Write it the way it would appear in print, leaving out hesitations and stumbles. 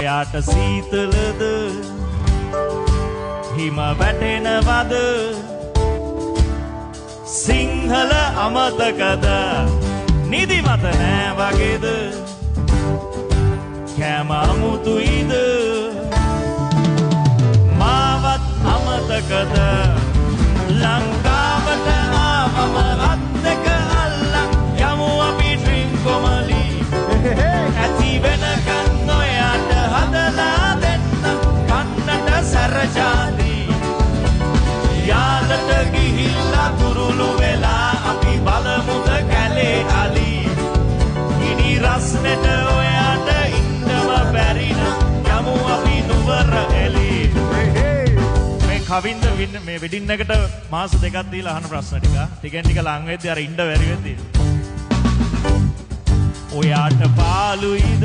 ඔයාට සීතලද හිම වැටෙනවද සිංහල අමතකද නිදිමත නෑ වගේද කෑම අමුතුයිද මාවත් අමතකද ලංකාවට ආවම අත් දෙක අල්ලන් යමු අපි ඩ්‍රින්ක් කොමලි ඇති වෙනකන් ඔයාට හදලා දෙන්න කන්නට සැරජාති යාලට ගිහිල්ලා තුරුළු වෙලා අපි බලමුද කැලේ අලි ඉනි රස්නෙට ඔයාට ඉන්නම බැරින යමු අපි නුවර එලි කවින්ද මේ වෙඩින් එකට මාස දෙකක් දීලා අහන ප්‍රශ්න ටිකෙන් ටික ලං වෙද්දී අර ඉන්න බැරි වෙද්දී ඔයාට පාළුයිද